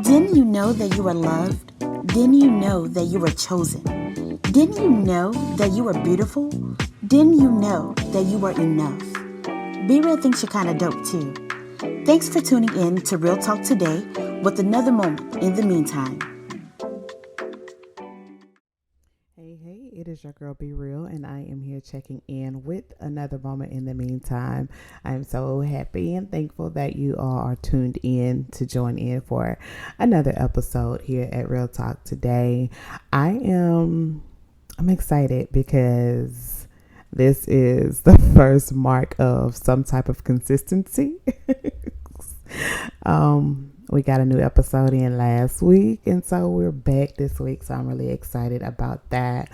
Didn't you know that you are loved? Didn't you know that you were chosen? Didn't you know that you are beautiful? Didn't you know that you are enough? Be Real thinks you're kind of dope too. Thanks for tuning in to Real Talk today with another moment in the meantime. Hey, it is your girl Be Real, and I am here checking in with another moment in the meantime. I'm so happy and thankful that you all are tuned in to join in for another episode here at Real Talk today. I'm excited because this is the first mark of some type of consistency. We got a new episode in last week, and so we're back this week. So I'm really excited about that.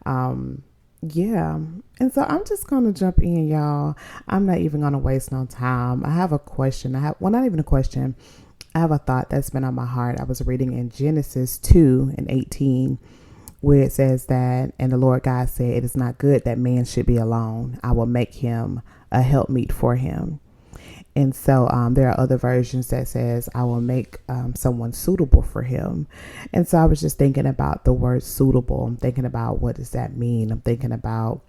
Um, yeah, and so I'm just gonna jump in, y'all. I'm not even gonna waste no time. I have a question. Not even a question. I have a thought that's been on my heart. I was reading in Genesis 2:18, where it says that, and the Lord God said, "It is not good that man should be alone. I will make him a helpmeet for him." And so there are other versions that says, I will make someone suitable for him. And so I was just thinking about the word suitable. I'm thinking about, what does that mean? I'm thinking about,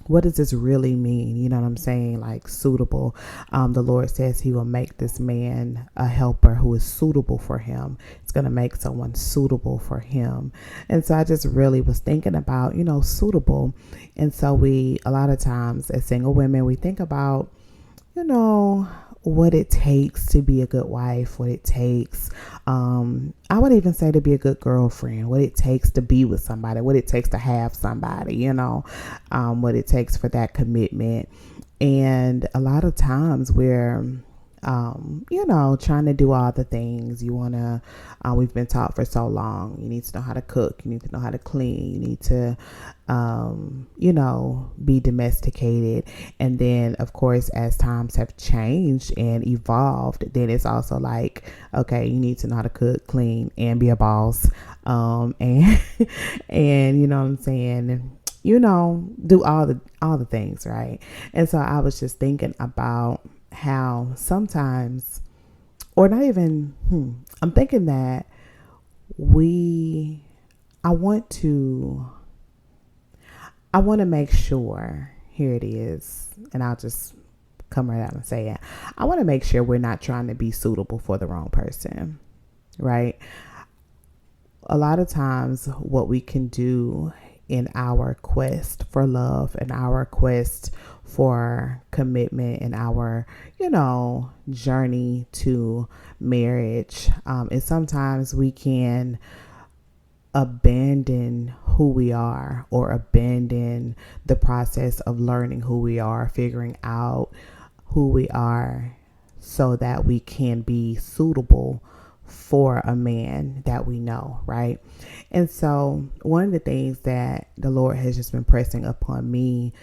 what does this really mean? You know what I'm saying? Like, suitable. The Lord says he will make this man a helper who is suitable for him. It's going to make someone suitable for him. And so I just really was thinking about, suitable. And so a lot of times as single women, we think about, what it takes to be a good wife, what it takes, I would even say, to be a good girlfriend, what it takes to be with somebody, what it takes to have somebody, what it takes for that commitment. And a lot of times we're trying to do all the things you want to, we've been taught for so long. You need to know how to cook. You need to know how to clean. You need to, be domesticated. And then, of course, as times have changed and evolved, then it's also like, okay, you need to know how to cook, clean, and be a boss. And, and you know what I'm saying? Do all the things, right? And so I was just thinking about how sometimes, or not even, I'm thinking that I want to make sure, here it is, and I'll just come right out and say it. I want to make sure we're not trying to be suitable for the wrong person, right? A lot of times what we can do in our quest for love and our quest for commitment and our, journey to marriage, is sometimes we can abandon who we are, or abandon the process of learning who we are, figuring out who we are, so that we can be suitable for a man that we know, right? And so one of the things that the Lord has just been pressing upon me,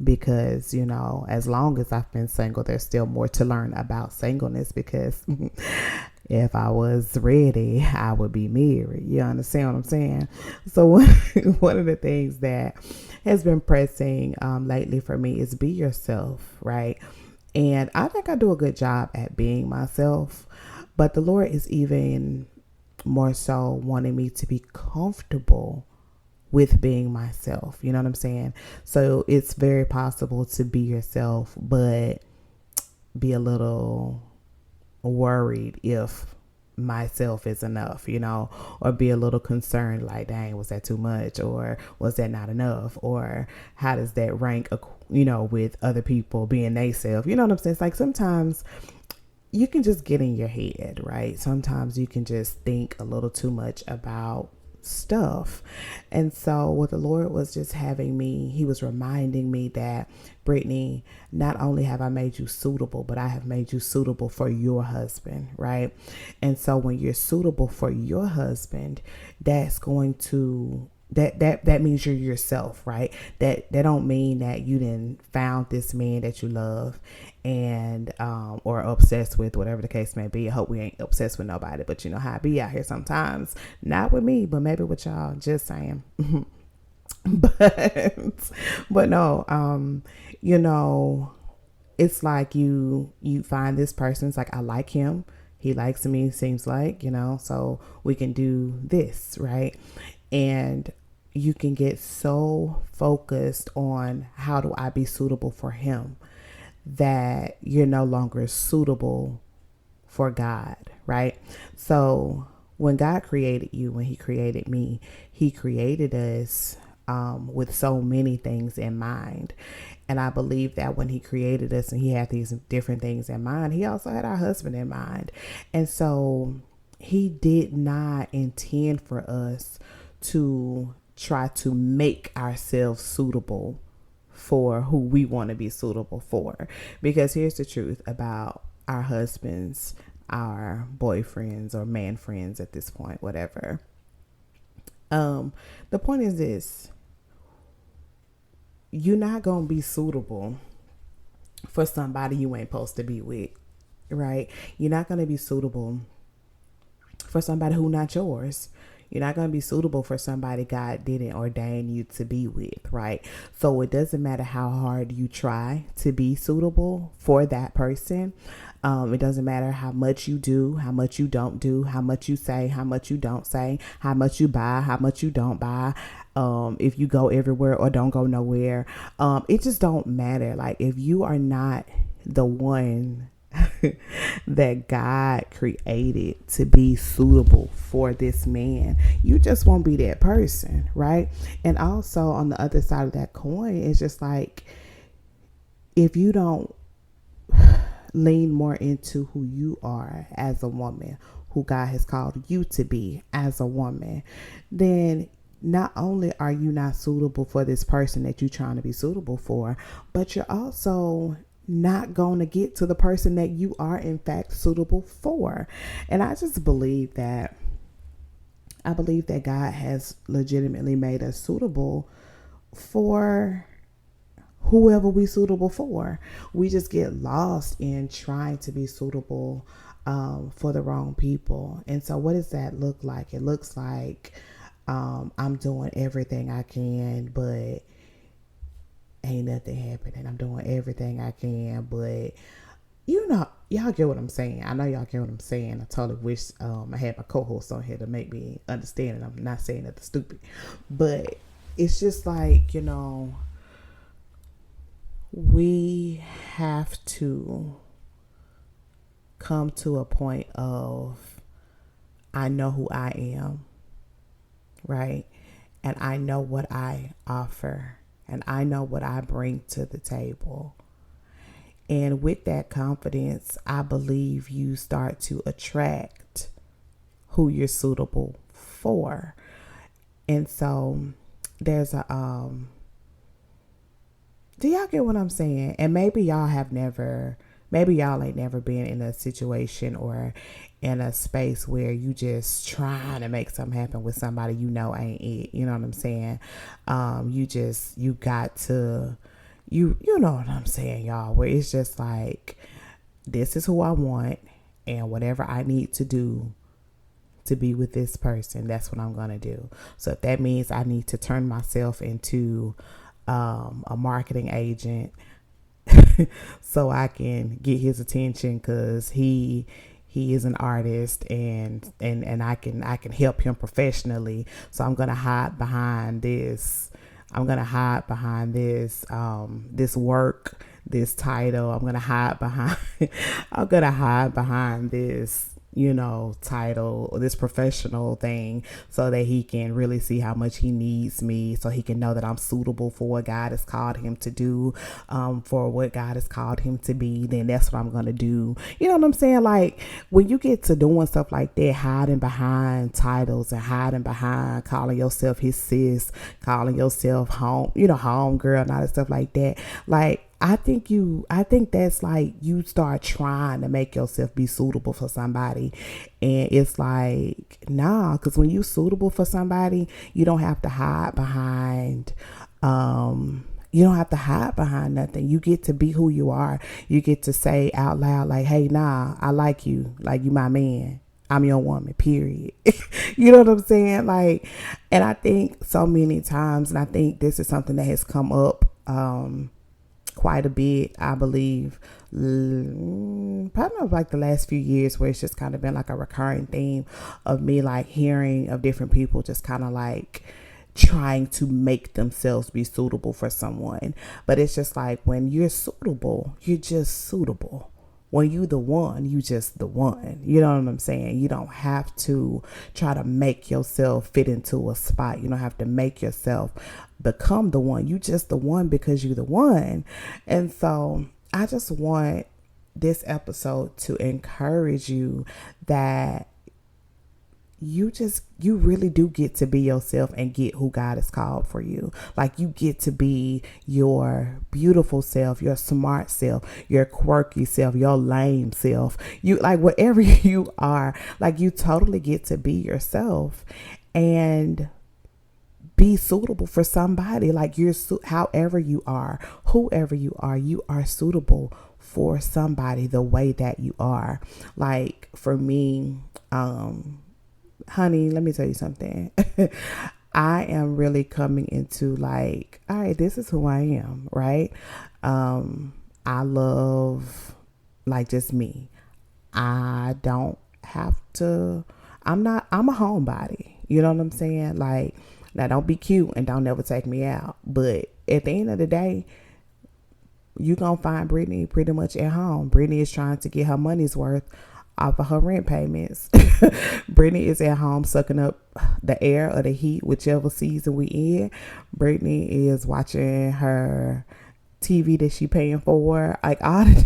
because, as long as I've been single, there's still more to learn about singleness, because if I was ready, I would be married. You understand what I'm saying? So one of the things that has been pressing lately for me is be yourself, right? And I think I do a good job at being myself, but the Lord is even more so wanting me to be comfortable with being myself. You know what I'm saying? So it's very possible to be yourself, but be a little worried if myself is enough, or be a little concerned, like, dang, was that too much, or was that not enough, or how does that rank, with other people being they self. You know what I'm saying? It's like, sometimes you can just get in your head, right? Sometimes you can just think a little too much about stuff. And so what the Lord was just having me, he was reminding me that, Brittney, not only have I made you suitable, but I have made you suitable for your husband, right? And so when you're suitable for your husband, that's going to that means you're yourself, right? That don't mean that you didn't found this man that you love and or obsessed with, whatever the case may be. I hope we ain't obsessed with nobody, but you know how I be out here sometimes. Not with me, but maybe with y'all. Just saying. but but no, you know, it's like you find this person's like, I like him, he likes me, seems like, so we can do this, right? And you can get so focused on how do I be suitable for him that you're no longer suitable for God, right? So when God created you, when he created me, he created us with so many things in mind. And I believe that when he created us and he had these different things in mind, he also had our husband in mind. And so he did not intend for us to try to make ourselves suitable for who we want to be suitable for. Because here's the truth about our husbands, our boyfriends, or man friends at this point, whatever. The point is this: you're not gonna be suitable for somebody you ain't supposed to be with, right? You're not gonna be suitable for somebody who not yours. You're not going to be suitable for somebody God didn't ordain you to be with, right? So it doesn't matter how hard you try to be suitable for that person. It doesn't matter how much you do, how much you don't do, how much you say, how much you don't say, how much you buy, how much you don't buy. If you go everywhere or don't go nowhere, it just don't matter. Like, if you are not the one that God created to be suitable for this man, you just won't be that person, right? And also on the other side of that coin, it's just like, if you don't lean more into who you are as a woman, who God has called you to be as a woman, then not only are you not suitable for this person that you're trying to be suitable for, but you're also not going to get to the person that you are in fact suitable for. And I believe that God has legitimately made us suitable for whoever we suitable for. We just get lost in trying to be suitable for the wrong people. And so what does that look like? It looks like I'm doing everything I can, but ain't nothing happening. I'm doing everything I can, but y'all get what I'm saying. I know y'all get what I'm saying. I totally wish I had my co-host on here to make me understand it. I'm not saying that stupid, but it's just like, we have to come to a point of, I know who I am, right? And I know what I offer. And I know what I bring to the table. And with that confidence, I believe you start to attract who you're suitable for. And so there's do y'all get what I'm saying? And maybe y'all ain't never been in a situation or in a space where you just trying to make something happen with somebody ain't it. You know what I'm saying? You got to, you know what I'm saying, y'all, where it's just like, this is who I want, and whatever I need to do to be with this person, that's what I'm going to do. So if that means I need to turn myself into a marketing agent so I can get his attention, because he is an artist, and I can help him professionally. So I'm gonna hide behind this. This work, this title. I'm gonna hide behind this title or this professional thing, so that he can really see how much he needs me, so he can know that I'm suitable for what God has called him to do, for what God has called him to be. Then that's what I'm going to do. You know what I'm saying? Like, when you get to doing stuff like that, hiding behind titles and hiding behind calling yourself his sis, calling yourself home girl and all that stuff like that. Like, I think that's like, you start trying to make yourself be suitable for somebody. And it's like, nah, because when you suitable for somebody, you don't have to hide behind, nothing. You get to be who you are. You get to say out loud, like, hey, nah, I like you. Like, you my man. I'm your woman, period. You know what I'm saying? Like, and I think so many times, and I think this is something that has come up, quite a bit, I believe. Probably like the last few years, where it's just kind of been like a recurring theme of me like hearing of different people just kind of like trying to make themselves be suitable for someone. But it's just like, when you're suitable, you're just suitable. When you the one, you just the one. You know what I'm saying? You don't have to try to make yourself fit into a spot. You don't have to make yourself become the one. You just the one because you the one. And so I just want this episode to encourage you that you really do get to be yourself and get who God has called for you. Like, you get to be your beautiful self, your smart self, your quirky self, your lame self. You, like, whatever you are, like, you totally get to be yourself and be suitable for somebody. Like, however you are, whoever you are suitable for somebody the way that you are. Like, for me, honey, let me tell you something. I am really coming into like, all right, this is who I am, right? I love like just me. I don't have to, I'm a homebody. You know what I'm saying? Like, now don't be cute and don't never take me out. But at the end of the day, you gonna find Brittney pretty much at home. Brittney is trying to get her money's worth off of her rent payments. Brittney is at home sucking up the air or the heat, whichever season we in. Brittney is watching her TV that she paying for. Like, all the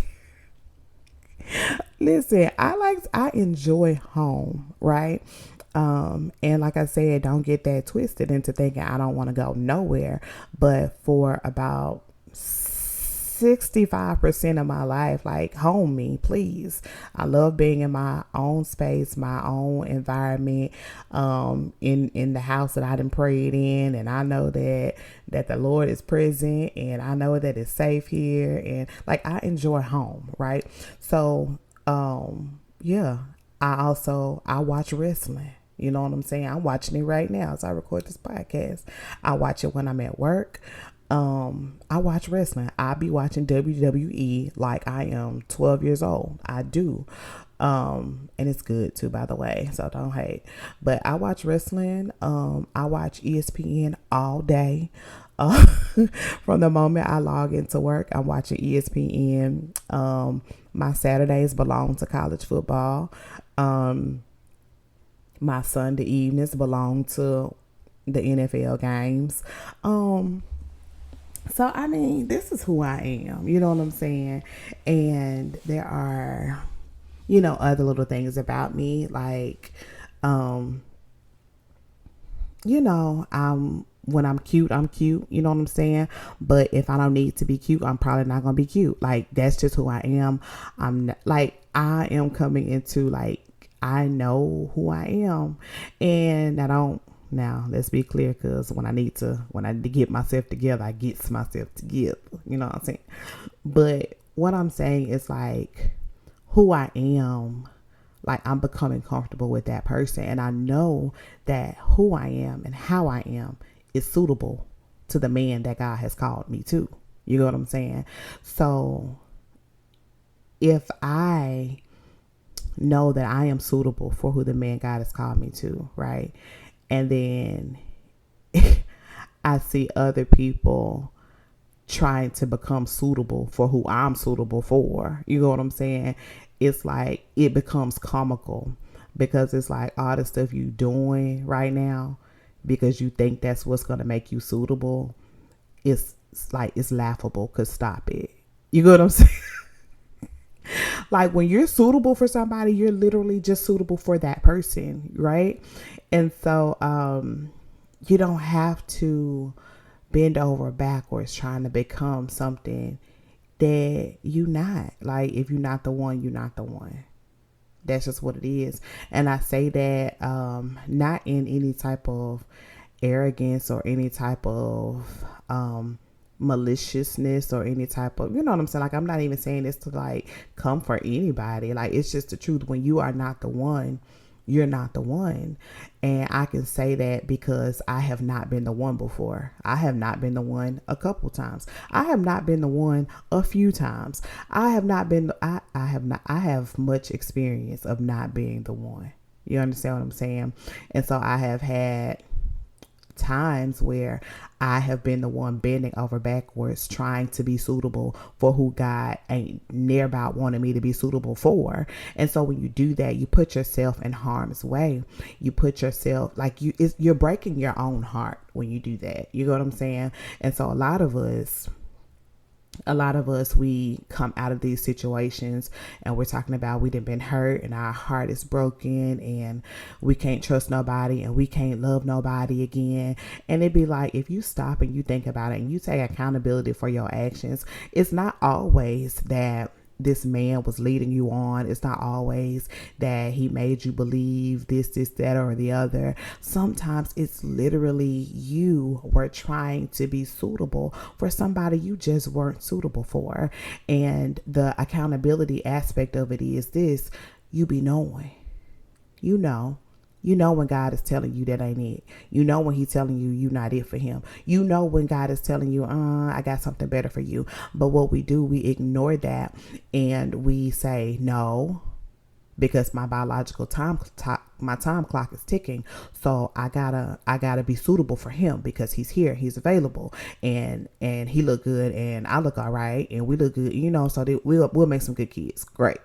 listen, I enjoy home, right? And like I said, don't get that twisted into thinking I don't want to go nowhere. But for about 65% of my life, like, home me, please. I love being in my own space, my own environment, in the house that I done prayed in, and I know that the Lord is present, and I know that it's safe here, and like, I enjoy home, right? So yeah, I watch wrestling. You know what I'm saying? I'm watching it right now as I record this podcast. I watch it when I'm at work. I watch wrestling. I be watching WWE like I am 12 years old. I do. And it's good too, by the way, so don't hate. But I watch wrestling. I watch ESPN all day. From the moment I log into work, I'm watching ESPN. My Saturdays belong to college football. My Sunday evenings belong to the NFL games. So, I mean, this is who I am. You know what I'm saying? And there are, other little things about me. Like, when I'm cute, I'm cute. You know what I'm saying? But if I don't need to be cute, I'm probably not going to be cute. Like, that's just who I am. I am coming into, like, I know who I am. And I don't. Now, let's be clear, because when I need to get myself together, I get myself together. You know what I'm saying? But what I'm saying is, like, who I am, like, I'm becoming comfortable with that person. And I know that who I am and how I am is suitable to the man that God has called me to. You know what I'm saying? So if I know that I am suitable for who the man God has called me to, right? And then I see other people trying to become suitable for who I'm suitable for. You know what I'm saying? It's like, it becomes comical, because it's like all the stuff you doing right now because you think that's what's going to make you suitable. It's like, it's laughable, because stop it. You know what I'm saying? Like, when you're suitable for somebody, you're literally just suitable for that person, right? And so you don't have to bend over backwards trying to become something that you not. Like, if you're not the one, you're not the one. That's just what it is. And I say that not in any type of arrogance or any type of maliciousness or any type of, you know what I'm saying? Like, I'm not even saying this to like come for anybody. Like, it's just the truth. When you are not the one, you're not the one. And I can say that because I have not been the one before. I have not been the one a couple times. I have not been the one a few times. I have not been, I have not, I have much experience of not being the one. You understand what I'm saying? And so I have had times where I have been the one bending over backwards trying to be suitable for who God ain't near about wanting me to be suitable for. And so when you do that, you put yourself in harm's way. You put yourself like you're breaking your own heart when you do that. You know what I'm saying? And so a lot of us, we come out of these situations and we're talking about we done been hurt and our heart is broken and we can't trust nobody and we can't love nobody again. And it'd be like, if you stop and you think about it and you take accountability for your actions, it's not always that this man was leading you on. It's not always that he made you believe this, that, or the other. Sometimes it's literally you were trying to be suitable for somebody you just weren't suitable for. And the accountability aspect of it is this: you be knowing, you know. You know when God is telling you that ain't it. You know when he's telling you not it for him. You know when God is telling you, I got something better for you. But what we do, we ignore that and we say no, because my biological time clock is ticking. So I gotta be suitable for him because he's here, he's available, and he look good and I look all right and we look good, so we'll make some good kids. Great.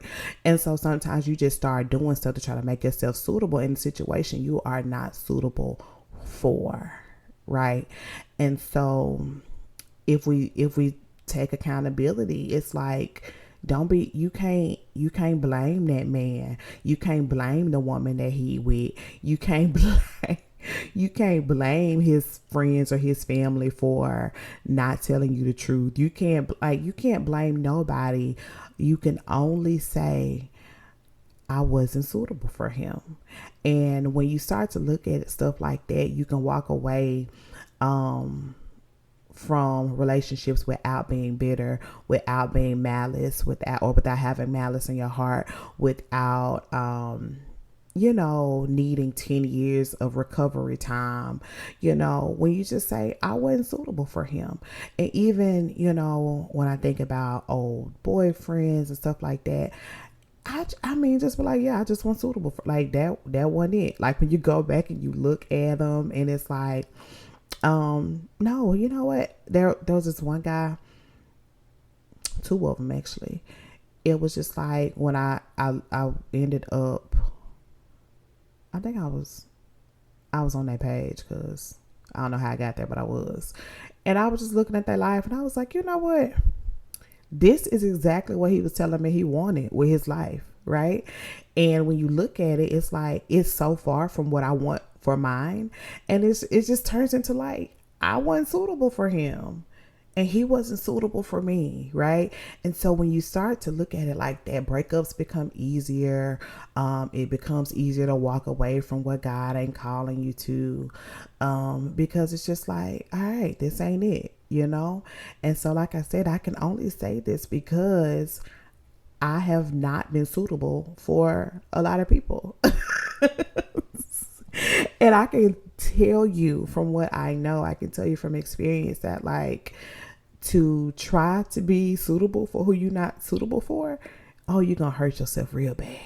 And so sometimes you just start doing stuff to try to make yourself suitable in a situation you are not suitable for. Right. And so if we take accountability, it's like, you can't blame that man. You can't blame the woman that he with. You can't blame his friends or his family for not telling you the truth. You can't blame nobody. You can only say, I wasn't suitable for him. And when you start to look at stuff like that, you can walk away from relationships without being bitter, without being malice, without having malice in your heart, without needing 10 years of recovery time, when you just say, I wasn't suitable for him. And even, when I think about old boyfriends and stuff like that, I mean, just be like, yeah, I just wasn't suitable for, like, that wasn't it. Like, when you go back and you look at them and it's like, no, you know what? There was this one guy, two of them actually. It was just like when I ended up, I think I was on that page because I don't know how I got there, but I was. And I was just looking at their life and I was like, you know what? This is exactly what he was telling me he wanted with his life, right? And when you look at it, it's like, it's so far from what I want for mine. And it just turns into like, I wasn't suitable for him and he wasn't suitable for me, right? And so when you start to look at it like that, breakups become easier. It becomes easier to walk away from what God ain't calling you to, because it's just like, all right, this ain't it, And so, like I said, I can only say this because I have not been suitable for a lot of people. And I can tell you from what I know, I can tell you from experience that, like, to try to be suitable for who you're not suitable for, oh, you're going to hurt yourself real bad.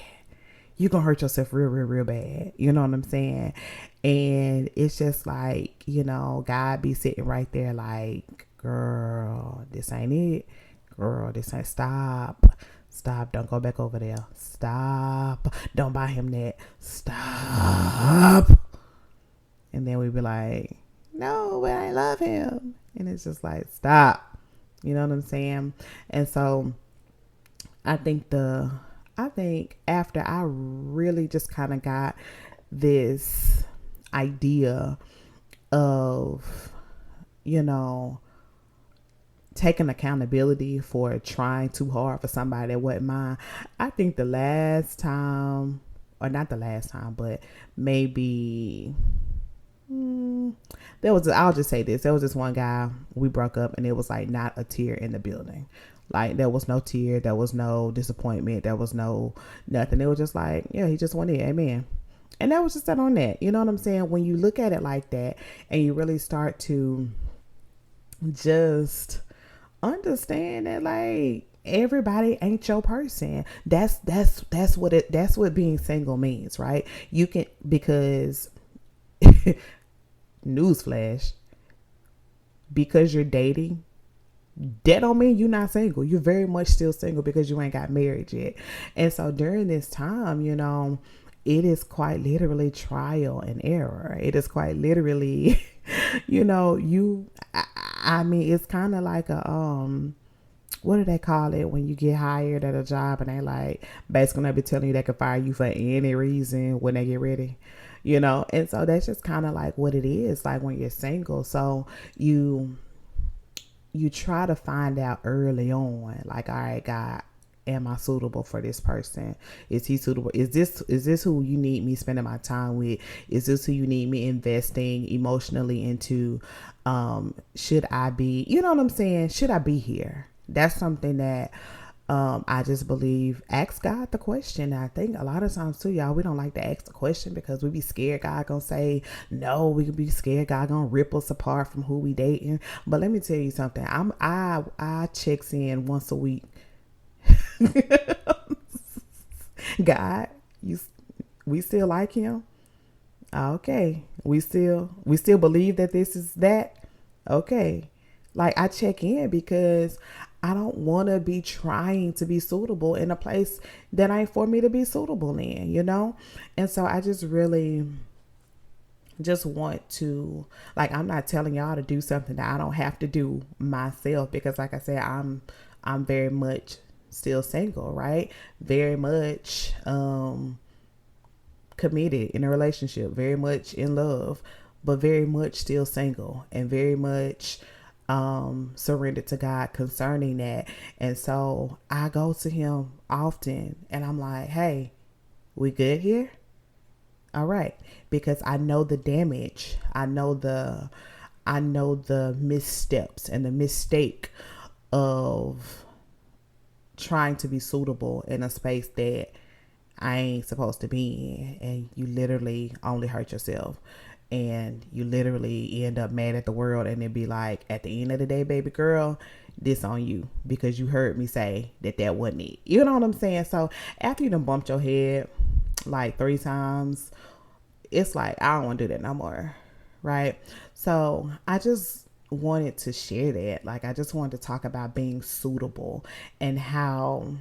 You're going to hurt yourself real, real, real bad. You know what I'm saying? And it's just like, God be sitting right there like, girl, this ain't it. Girl, this ain't, stop. Don't go back over there. Stop. Don't buy him that. Stop. And then we be like, no, but I love him. And it's just like, stop. You know what I'm saying? And so I think after I really just kind of got this idea of, taking accountability for trying too hard for somebody that wasn't mine. I think the last time, or not the last time, but maybe I'll just say this. There was this one guy, we broke up and it was like not a tear in the building. Like, there was no tear, there was no disappointment, there was no nothing. It was just like, yeah, he just went in, amen. And that was just that on that. You know what I'm saying? When you look at it like that and you really start to just understand that, like, everybody ain't your person. That's what being single means, right? You can, because newsflash, because you're dating, that don't mean you're not single. You're very much still single because you ain't got married yet. And so during this time, it is quite literally trial and error. It is quite literally, I mean, it's kind of like what do they call it when you get hired at a job and they like basically they be telling you they can fire you for any reason when they get ready, and so that's just kind of like what it is like when you're single. So you try to find out early on, like, all right, God, am I suitable for this person? Is he suitable? Is this who you need me spending my time with? Is this who you need me investing emotionally into? Should I be, you know what I'm saying? Should I be here? That's something that I just believe, ask God the question. I think a lot of times too, y'all, we don't like to ask the question because we be scared God gonna say no. We can be scared God gonna rip us apart from who we dating. But let me tell you something. I checks in once a week. God, we still like him? Okay. We still believe that this is that? Okay. Like, I check in because I don't want to be trying to be suitable in a place that ain't for me to be suitable in. And so I just really just want to, like, I'm not telling y'all to do something that I don't have to do myself, because like I said, I'm very much still single, right? Very much committed in a relationship, very much in love, but very much still single, and very much surrendered to God concerning that. And so I go to him often and I'm like, hey, we good here? All right. Because I know the damage. I know the missteps and the mistake of trying to be suitable in a space that I ain't supposed to be in, and you literally only hurt yourself, and you literally end up mad at the world, and it be like, at the end of the day, baby girl, this on you because you heard me say that wasn't it. You know what I'm saying? So after you done bumped your head like 3 times, it's like, I don't want to do that no more, right? So I just wanted to share that. Like, I just wanted to talk about being suitable, and how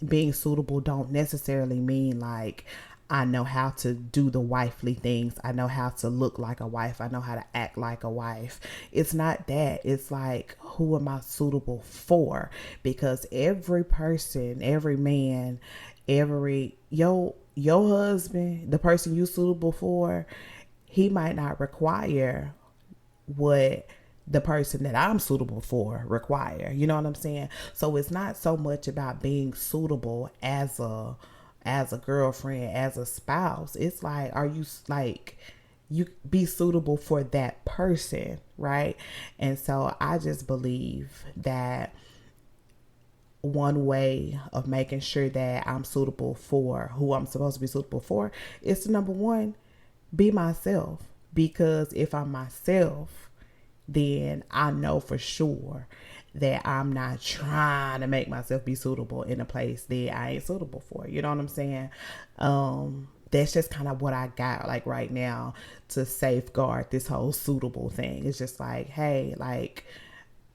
being suitable don't necessarily mean like I know how to do the wifely things. I know how to look like a wife. I know how to act like a wife. It's not that. It's like, who am I suitable for? Because every person, every man, your husband, the person you suitable for, he might not require what the person that I'm suitable for require. You know what I'm saying? So it's not so much about being suitable as a girlfriend, as a spouse. It's like, are you like, you be suitable for that person, right? And so I just believe that one way of making sure that I'm suitable for who I'm supposed to be suitable for is to, number one, be myself. Because if I'm myself, then I know for sure that I'm not trying to make myself be suitable in a place that I ain't suitable for. You know what I'm saying? That's just kind of what I got like right now to safeguard this whole suitable thing. It's just like, hey, like,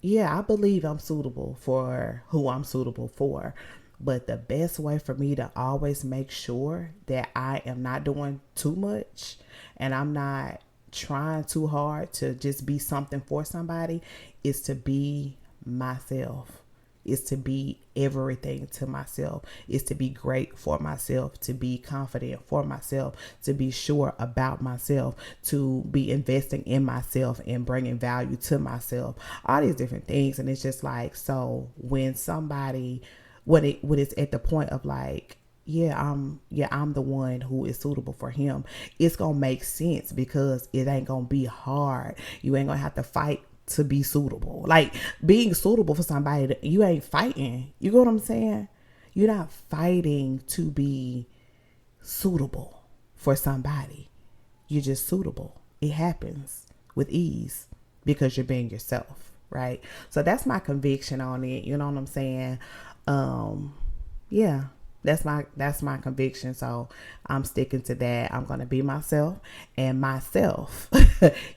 yeah, I believe I'm suitable for who I'm suitable for. But the best way for me to always make sure that I am not doing too much and I'm not trying too hard to just be something for somebody is to be myself. Is to be everything to myself. Is to be great for myself, to be confident for myself, to be sure about myself, to be investing in myself and bringing value to myself. All these different things. And it's just like, so when somebody, when it's at the point of like, I'm the one who is suitable for him, it's gonna make sense because it ain't gonna be hard. You ain't gonna have to fight to be suitable. Like, being suitable for somebody, you ain't fighting. You know what I'm saying? You're not fighting to be suitable for somebody. You're just suitable. It happens with ease because you're being yourself, right? So that's my conviction on it. You know what I'm saying? Yeah, that's my conviction. So I'm sticking to that. I'm gonna be myself, and myself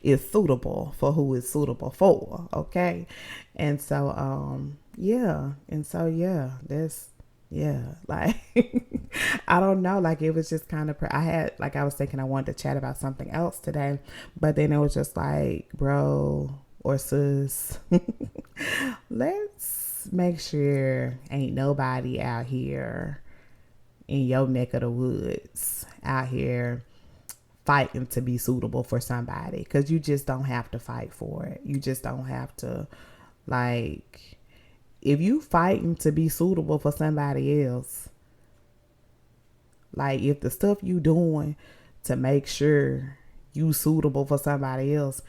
is suitable for who is suitable for. Okay, and so that's like I don't know, like it was just kind of I was thinking I wanted to chat about something else today, but then it was just like, bro or sis, let's make sure ain't nobody out here in your neck of the woods out here fighting to be suitable for somebody, because you just don't have to fight for it. You just don't have to, like, if you fighting to be suitable for somebody else, like if the stuff you doing to make sure you suitable for somebody else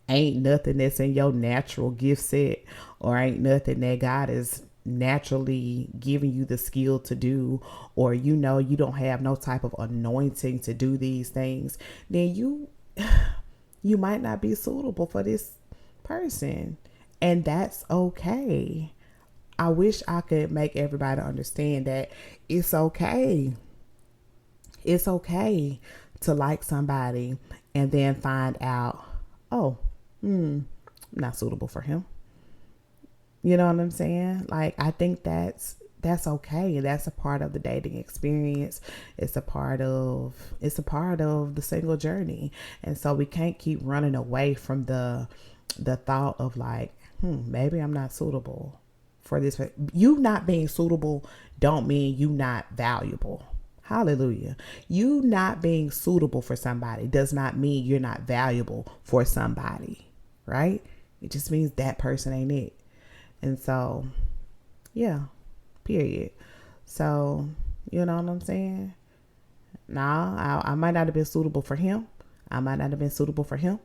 ain't nothing that's in your natural gift set, or ain't nothing that God is naturally giving you the skill to do, or you don't have no type of anointing to do these things, then you might not be suitable for this person, and that's okay. I wish I could make everybody understand that it's okay. It's okay to like somebody and then find out, oh, I'm not suitable for him. You know what I'm saying? Like, I think that's okay. That's a part of the dating experience. It's a part of the single journey. And so we can't keep running away from the thought of like, maybe I'm not suitable for this. You not being suitable don't mean you not valuable. Hallelujah. You not being suitable for somebody does not mean you're not valuable for somebody, right? It just means that person ain't it. And so, yeah, period. So, you know what I'm saying? Nah, I might not have been suitable for him. I might not have been suitable for him.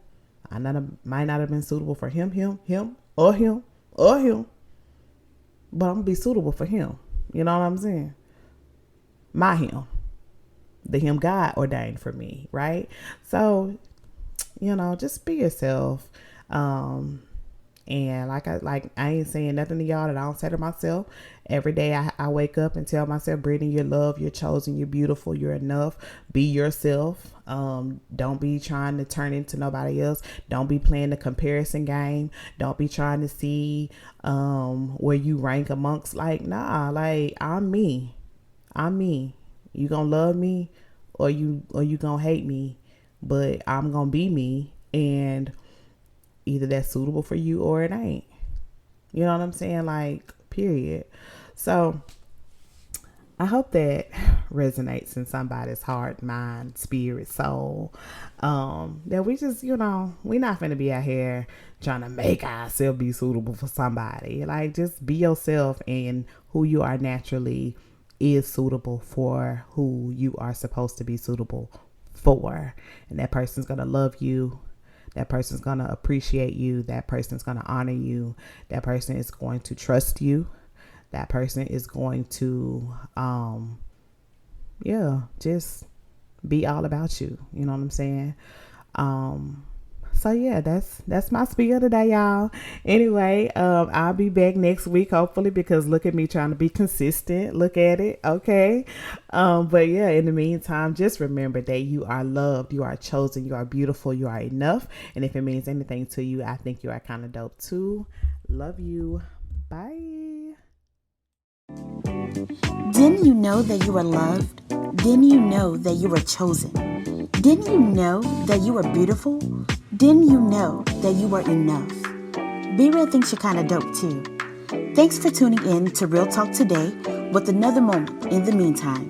Might not have been suitable for him, or him. But I'm going to be suitable for him. You know what I'm saying? My him. The him God ordained for me, right? So, just be yourself. And I ain't saying nothing to y'all that I don't say to myself. Every day I wake up and tell myself, Brittney, you're loved, you're chosen, you're beautiful, you're enough. Be yourself. Don't be trying to turn into nobody else. Don't be playing the comparison game. Don't be trying to see where you rank amongst. Like, nah, like I'm me. You gonna love me or you gonna hate me, but I'm gonna be me, and either that's suitable for you or it ain't. You know what I'm saying? Like, period. So I hope that resonates in somebody's heart, mind, spirit, soul. That we just, we're not finna be out here trying to make ourselves be suitable for somebody. Like, just be yourself, and who you are naturally is suitable for who you are supposed to be suitable for. And that person's gonna love you. That person's going to appreciate you. That person's going to honor you. That person is going to trust you. That person is going to, just be all about you. You know what I'm saying? So yeah, that's my spiel today, y'all. Anyway, I'll be back next week, hopefully, because look at me trying to be consistent. Look at it. Okay. But yeah, in the meantime, just remember that you are loved, you are chosen, you are beautiful, you are enough. And if it means anything to you, I think you are kind of dope too. Love you. Bye. Didn't you know that you were loved? Didn't you know that you were chosen? Didn't you know that you were beautiful? Didn't you know that you were enough? Be Real thinks you're kind of dope too. Thanks for tuning in to Real Talk today with another moment in the meantime.